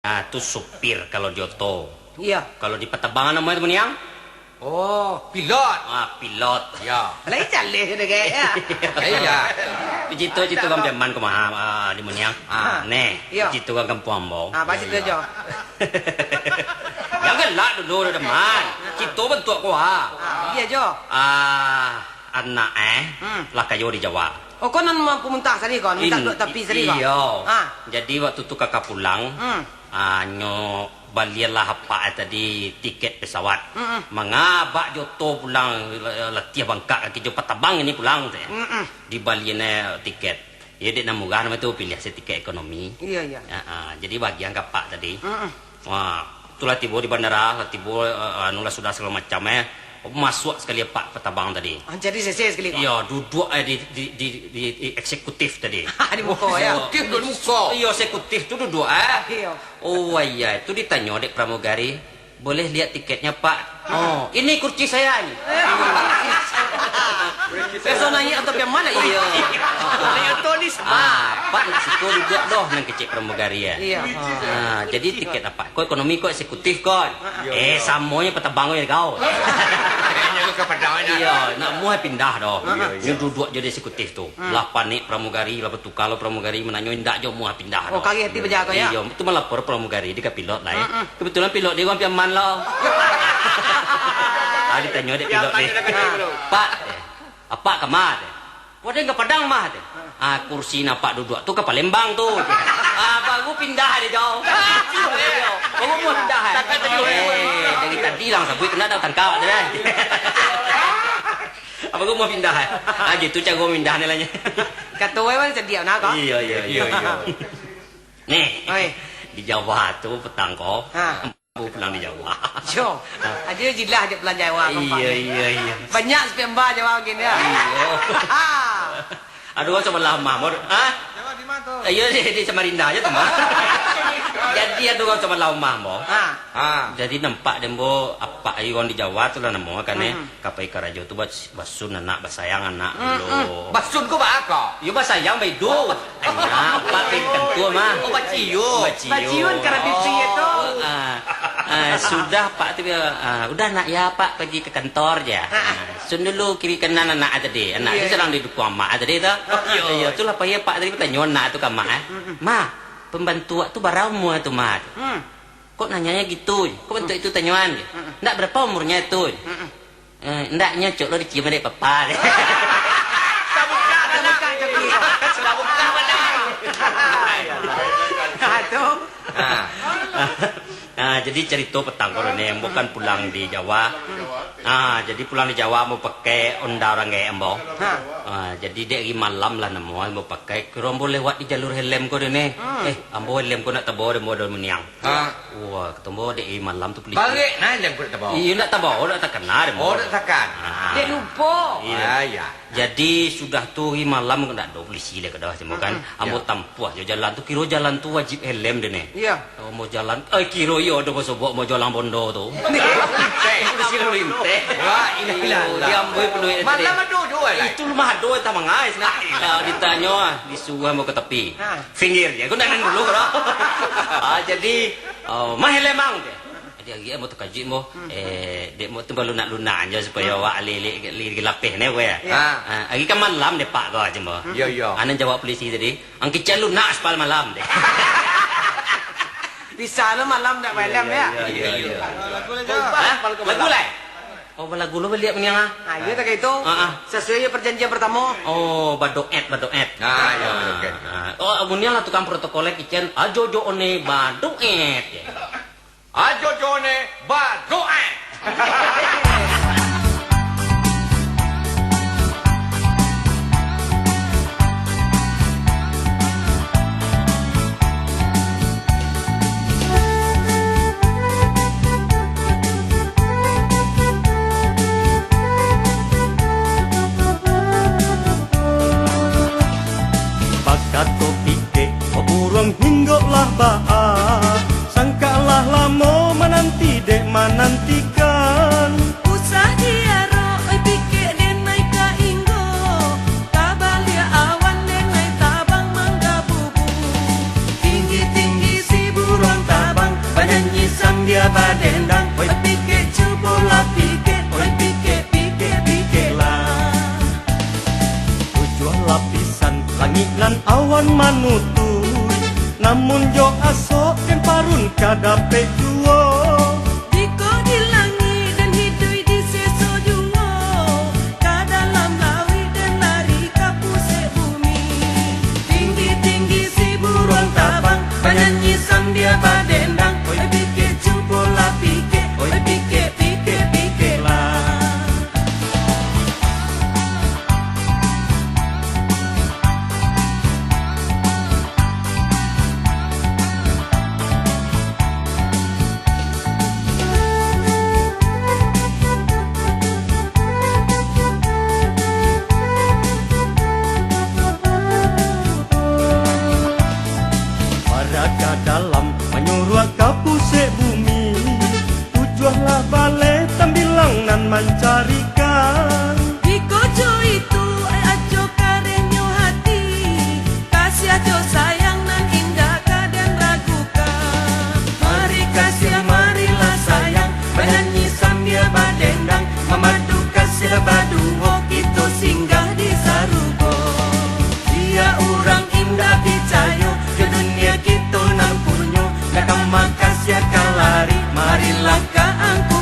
Itu supir kalau di Oto. Iya. Kalau di Petambangan namanya teman yang? Oh, pilot. Pilot. Ya. Lain calih dia kayak. Iya. Begitu kan piaman ko mah di Muniang. Nih, Iya. begitu kan kampung Ambong. Apa sih tu jo? Jangan lah dulu teman. Kita bentuk ko Iya jo. Anak lah kayo di Jawa. Oh kau nan mampu muntah sari kau, minta duk tapi sari kau. Iya. Jadi waktu tu kakak pulang, nyo balilah apa tadi tiket pesawat. Mengabak joto pulang letih bangkak kaki jo Patabang ini pulang tu. Di balinya tiket. Ya dek namugah nama tu pilih saya tiket ekonomi. Iya. Jadi bagian kapak tadi. Wah, itulah tiba di bandara, tiba anulah sudah segala macam masuk sekali Pak Petabang tadi. Jadi sesi sekali kau. Iya, duduk di eksekutif tadi. Di muka ya. Eksekutif di muka. Iya, eksekutif tu duduk Iya. Oh iya, itu ditanya dek pramugari, boleh lihat tiketnya Pak? Oh, ini kursi saya ini. Personanya atau yang mana? Iya. Saya tulis. Pak nak situ duduk doh nang kecik pramugari ya. Iya. Jadi tiket apa? Kau ekonomi kau eksekutif kau. Samonya Petabang ya kau. Kayaknya ke Padang ni. Iya, nak mau pindah doh. Dia duduk jadi eksekutif tu. Lah panik pramugari, lah bertukar lo pramugari menanya ndak jo mau pindah. Oh kaget hati berjaga ya. Iya, itu melapor pramugari di pilot lah. Kebetulan pilot dia orang piaman lo. Ditanya dek pilot ni. Pak, apa kamar? Wadah enggak Padang mah. Kursi napak duduk tu ke Palembang tu. Baru pindah dia jauh. Baru mau pindah. Dari tadi lang sabui kena dah tangkap dia. Baru mau pindah. Gitu cara pindah ni lah nya. Kata wewan sedia nak kau? Iya. Nih. Di Jawa tu petang kau. Pulang di Jawa. Jo. Aja jilah aja pulang Jawa. Iya. Banyak sepemba Jawa gini ya. Aduh, sama lama, Mor. Jawa di mana tu? Iya, di Samarinda aja, teman. Jadi aduh sama lama, Mor. Jadi nampak dembo apa iwan di Jawa tu lah namo kan kapai karajo tu basun anak basayang anak dulu. Basun ko ba ako? Yo basayang bay do. Anak apa kentua mah. Oh, baciyo. Baciun karena bisi itu. Sudah Pak tu udah nak ya Pak pergi ke kantor ya. Sun dulu kiri kanan anak tadi. Anak tu sedang duduk mak tadi tu. Iya, itulah Pak ya Pak tadi bertanya anak tu ke mak. Ma, pembantu tu baramu tu mak. Kok nanyanya gitu? Kok bentuk itu tanyaan? Ndak berapa umurnya itu? Ndaknya cok lo dicium dari papa. Sabuka jadi. Sabuka mana? Jadi cerita petang korone bukan pulang di Jawa. Jadi pulang di Jawa mau pakai onda orang kayak embo. Jadi dari malam lah namo mau pakai kerombo lewat di jalur helm ko dene. Ambo helm ko nak tabo de modal Muniang. Wah, ketemu dari malam tu polisi. Balik nah yang ko tabo. Iya nak tabo, nak takkan de. Oh, nak takkan. Dia lupa. Iya. Jadi sudah tu malam kena ada polisi le kedah semua kan. Ambo tampuah jo jalan tu kira jalan tu wajib helm dene. Iya. Mau jalan kira yo ada sobok mau jalan bondo tu. Polisi lalu inte. Wah, ini Dia ambo penuh itu. Malam ada dua lah. Itu rumah do ta mangais nak. Ditanya disuruh mau ke tepi. Pinggir ya. Kau nanya dulu kau. Jadi mah helm mang dia. Dia mau terkajik mo dek mau tu lunak aja supaya wak li lapeh ne we agi kan malam dek pak kau aja mo Iya. anan jawab polisi tadi angki calu nak spal malam dek Di sana malam tak malam ya. Iya. Lagu lah. Oh lagu lo beli apa Iya tak itu. Sesuai perjanjian pertama. Oh badoet. Ya, oke. Oh amunya lah tukang protokolnya kitchen ajo one badoet. Ajo jone badoe. Pakato pike, burung hinggoklah baa. Sangkalah lamo menanti dek menantikan. badendang, oi pike cubola pike, oi pike lah. Tujuh lapisan langit lan awan manutui, namun jo asok ken parun kadape duo. Diko di langit dan hidui di seso juo, ka dalam lawi dan lari ka pusat bumi. Tinggi-tinggi si burung tabang, penyanyi samdia badendang, oi pike cubola pike, oi pike lah. Baraka dalam menyuruh ke pusat bumi, tujuanlah balik tambilang nan mencarikan. Di kojo itu ajo karenyo hati, kasih ajo sayang nan indah kadan ragukan. Mari kasih marilah sayang, penyanyi sambil badendang, memadu kasih baduo kita singgah di sarugo. Dia orang indah picayo, ke dunia kita nan punyo, nakam makasih kalari, marilah ka angku